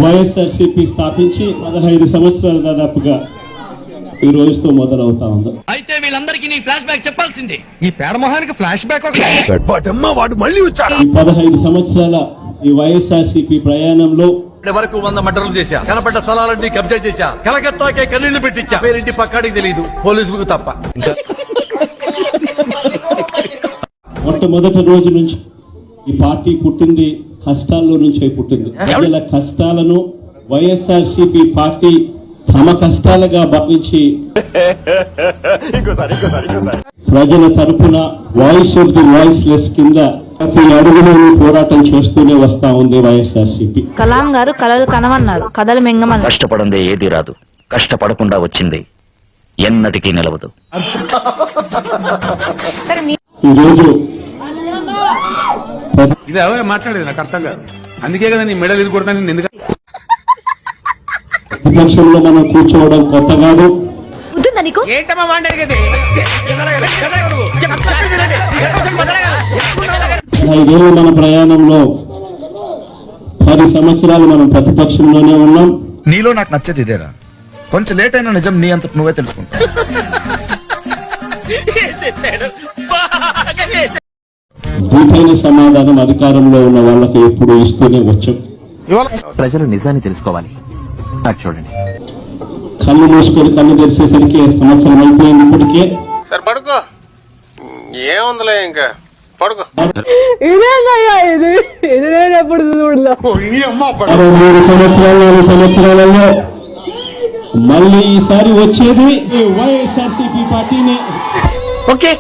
వైఎస్ఆర్సీపీ స్థాపించి 15 సంవత్సరాలు దాదాపుగా ఈ రోజుతో మొదలవుతా ఉంది. అయితే వీళ్ళందరికీ నీ ఫ్లాష్ బ్యాక్ చెప్పాల్సిందే. ఈ పేడమోహానికి ఫ్లాష్ బ్యాక్ వాడు మళ్ళీ వచ్చాడు. ఈ 15 సంవత్సరాల ఈ వైఎస్ఆర్సీపీ ప్రయాణంలో వరకు 100 మర్డర్లు చేశా, కనపడ్డ స్థలాలన్నీ కబ్జా చేశా, కలకత్తాకే కన్నీళ్లు పెట్టించా, పేరింటి పక్కాడికి తెలియదు, పోలీసులకు తప్ప. మొట్టమొదటి రోజు నుంచి ఈ పార్టీ పుట్టింది కష్టాల్లో నుంచే పుట్టింది. ప్రజల కష్టాలను వైఎస్ఆర్సీపీ పార్టీ తమ కష్టాలుగా భావించి ప్రజల తరపున వాయిస్ ఆఫ్ ది వాయిస్లెస్ కింద ప్రతి అడుగులోనూ పోరాటం చేస్తూనే వస్తా ఉంది వైఎస్ఆర్సీపీ. కలాం గారు కలలు కనమన్నారు, కథలు మింగమన్నారు. కష్టపడందే ఏది రాదు, కష్టపడకుండా వచ్చింది ఎన్నటికీ నిలవదు. ఈరోజు ఇది ఎవరు మాట్లాడేది నాకు అర్థం కాదు. అందుకే కదా నీ మెడలు కొడతాను. ఎందుకు ప్రతిపక్షంలో మనం కూర్చోవడం కొత్త కాదు. ఏంటమ్మా మాట్లాడేది? 5 ఏళ్ళు మన ప్రయాణంలో 10 సంవత్సరాలు మనం ప్రతిపక్షంలోనే ఉన్నాం. నీలో నాకు నచ్చేది ఇదేరా, కొంచెం లేట్ అయినా నిజం నీ అంతకు నువ్వే తెలుసుకుంటా. దీటైన సమాధానం అధికారంలో ఉన్న వాళ్ళకి ఎప్పుడు ఇస్తూనే వచ్చాం. ప్రజలు నిజాన్ని తెలుసుకోవాలి. నాకు చూడండి, కళ్ళు మూసుకొని కళ్ళు తెరిచేసరికి సంవత్సరం అయిపోయింది. ఇప్పటికే సరే పడుకో, ఏముందిలే ఇంకా పడుకో. 3 సంవత్సరాలు 4 సంవత్సరాలలో మళ్ళీ ఈసారి వచ్చేది వైఎస్ఆర్సీపీ పార్టీనే. ఓకే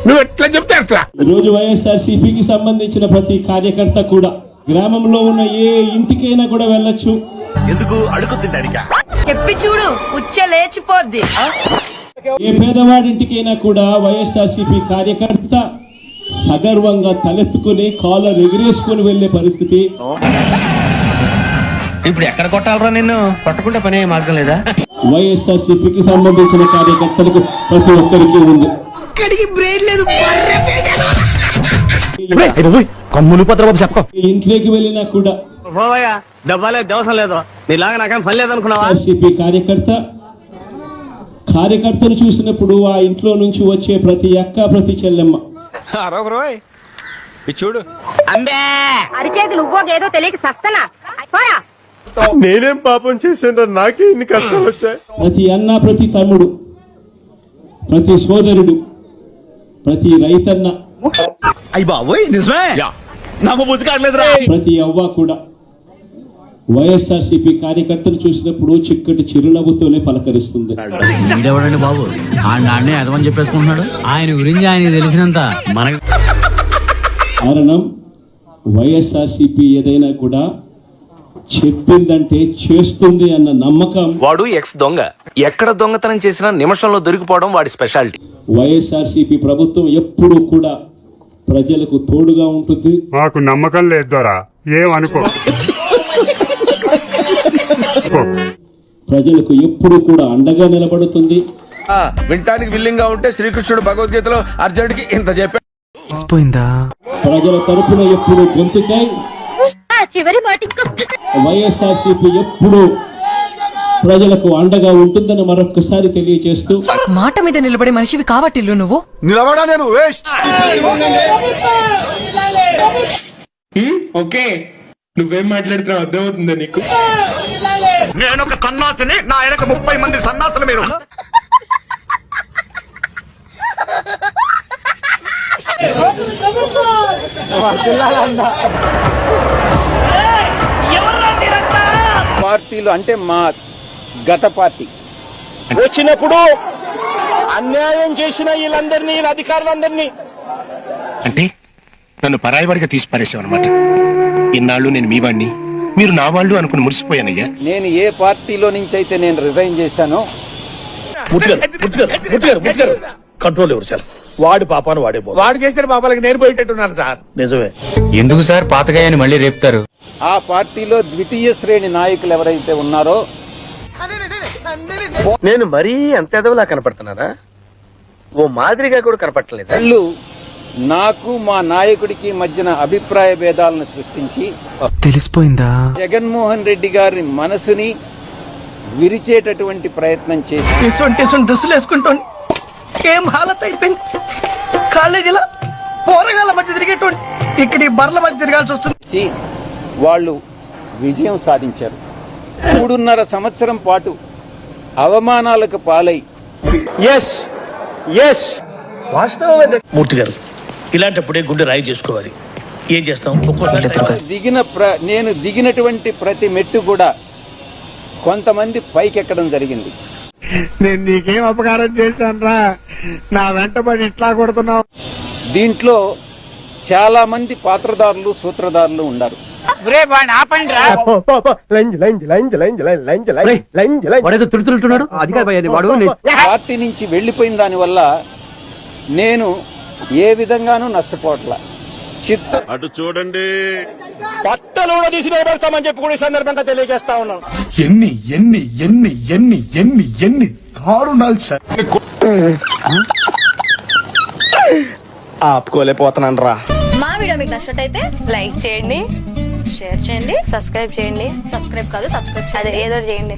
నువ్వు ఎట్లా చెప్తే అట్లా. రోజు వైఎస్ఆర్సీపీకి సంబంధించిన ప్రతి కార్యకర్త కూడా గ్రామంలో ఉన్న ఏ ఇంటికైనా కూడా వెళ్ళొచ్చు. ఎందుకు అడుగుతుంటాడికా? చెప్పి చూడు, ఉచ్చ లేచిపోద్ది. ఏ పేదవాడింటికైనా కూడా వైఎస్ఆర్సీపీ కార్యకర్త సగర్వంగా తలెత్తుకుని కాలర్ ఎగిరేసుకుని వెళ్లే పరిస్థితి. ఇప్పుడు ఎక్కడ కొట్టాలరా నిన్ను? కొట్టకుండా పనే మార్గం లేదా? వైఎస్ఆర్సీపీకి సంబంధించిన కార్యకర్తలకు ప్రతి ఒక్కరికి ఉంది. కమ్ములు పత్రబాబు చెప్ప ఇంట్లోకి వెళ్ళినా కూడా డబ్బాలే దోసం లేదు, నీలాగా నాకేం పని లేదనుకున్నావా? వైఎస్ఆర్సీపీ కార్యకర్తను చూసినప్పుడు ఆ ఇంట్లో నుంచి వచ్చే ప్రతి అక్క ప్రతి చెల్లెమ్మ చూడు, అరిచేతులు ఉవ్వోగేదో తెలియక సస్తనా. నేనేం పాపం చేశాను, నాకే ఇన్ని కష్టాలు వచ్చాయి. ప్రతి అన్న ప్రతి తమ్ముడు ప్రతి సోదరుడు ప్రతి రైతన్న అయ్యి బాబోయ్ నిజమే నమ్మబుద్ధి కావట్లేదురా. ప్రతి అవ్వ కూడా వైఎస్ఆర్సీపీ కార్యకర్తను చూసినప్పుడు చిక్కటి చిరునవ్వుతోనే పలకరిస్తుంది. ఎవడండి బాబు ఆడే అదమని చెప్పేసుకుంటున్నాడు? ఆయన గురించి ఆయన తెలిసినంత మనకి. కారణం వైఎస్ఆర్సీపీ ఏదైనా కూడా చెప్పిందంటే చేస్తుంది అన్న నమ్మకం. వాడు ఎక్స్ దొంగ, ఎక్కడ దొంగతనం చేసినా నిమిషంలో దొరికిపోవడం వాడి స్పెషాలిటీ. వైఎస్ఆర్సీపీ ప్రభుత్వం ఎప్పుడూ కూడా ప్రజలకు తోడుగా ఉంటుంది. మాకు నమ్మకం లేదు దొరా, ఏమనుకో. ప్రజలకు ఎప్పుడు కూడా అండగా నిలబడుతుంది. వింటానికి విల్లింగ్ గా ఉంటే శ్రీకృష్ణుడు భగవద్గీతలో అర్జునుడికి ఇంత చెప్పాడు. ప్రజల తరపున ఎప్పుడు గొంతుకై వైఎస్ఆర్సీపీ ఎప్పుడు ప్రజలకు అండగా ఉంటుందని మరొకసారి తెలియజేస్తూ, మాట మీద నిలబడే మనిషివి కావట్టిల్లు నువ్వు. నిలబడా నేను వేస్ట్. ఓకే, నువ్వేం మాట్లాడుతున్నావు అర్థమవుతుందా నీకు? నేను ఒక సన్నాసిని, నా వెనక 30 మంది సన్నాసులు మీరు. పార్టీలు అంటే మా గత పార్టీ వచ్చినప్పుడు అన్యాయం చేసిన వీళ్ళందరినీ, అధికారులందరినీ అంటే నన్ను పరాయివాడిగా తీసి పారేసావు అనమాట. ఇన్నాళ్ళు నేను మీ వాడిని, మీరు నా వాళ్ళు అనుకుని మురిసిపోయానయ్యా. నేను ఏ పార్టీలో నుంచి అయితే నేను రిజైన్ చేశానో కంట్రోల్ ఎవరు చాలు, వాడి పాపాను వాడే పో. వాడు చేసిన పాపాలకి నేను పోయేటట్టున్నాను సార్. నిజమే. ఎందుకు సార్ పాతగాయని మళ్ళీ రేపుతారు? ఆ పార్టీలో ద్వితీయ శ్రేణి నాయకులు ఎవరైతే ఉన్నారో, నేను మరీ అంత ఎదవలా కనపడుతున్నారా? ఓ మాదిరిగా కూడా కనపడలేదు. వాళ్ళు నాకు మా నాయకుడికి మధ్యన అభిప్రాయ భేదాలను సృష్టించి తెలిసిపోయిందా? జగన్మోహన్ రెడ్డి గారి మనసుని విరిచేటటువంటి ప్రయత్నం చేసి డ్రెస్సులు వేసుకుంటాను ఏం హాలత్ అయిపోయింది. కాలేజీలో పోరగాళ్ళ మధ్య తిరిగేటువంటి ఇక్కడ ఈ బర్ల మధ్య తిరగాల్సి వస్తుంది. వాళ్ళు విజయం సాధించారు. 3.5 సంవత్సరం పాటు అవమానాలకు పాలై మూర్తి గారు ఇలాంటప్పుడే గుండె రాయి చేసుకోవాలి. ఏం చేస్తాం ఒక్కోసారి నేను దిగినటువంటి ప్రతి మెట్టు కూడా కొంతమంది పైకెక్కడం జరిగింది. నేను నీకేం అపకారం చేశాను రా, నా వెంటబడి ఇట్లా కొడుతున్నావు. దీంట్లో చాలా మంది పాత్రదారులు సూత్రధారులు ఉన్నారు. పార్టీ నుంచి వెళ్లిపోయిన దాని వల్ల నేను ఏ విధంగానూ నష్టపోవట్లా. అటు చూడండి, పట్టలు కూడా తీసి నిలబెడతామని చెప్పి కూడా ఈ సందర్భంగా తెలియజేస్తా ఉన్నాను. ఎన్ని ఎన్ని ఎన్ని ఎన్ని ఎన్ని ఎన్ని దారుణాలు సార్. ఆపుకోలేకపోతున్నాను రా. మా వీడియో మీకు నచ్చినట్టయితే లైక్ చేయండి, షేర్ చేయండి, సబ్స్క్రైబ్ చేయండి. సబ్స్క్రైబ్ కాదు, సబ్స్క్రైబ్ అదే ఏదో చేయండి.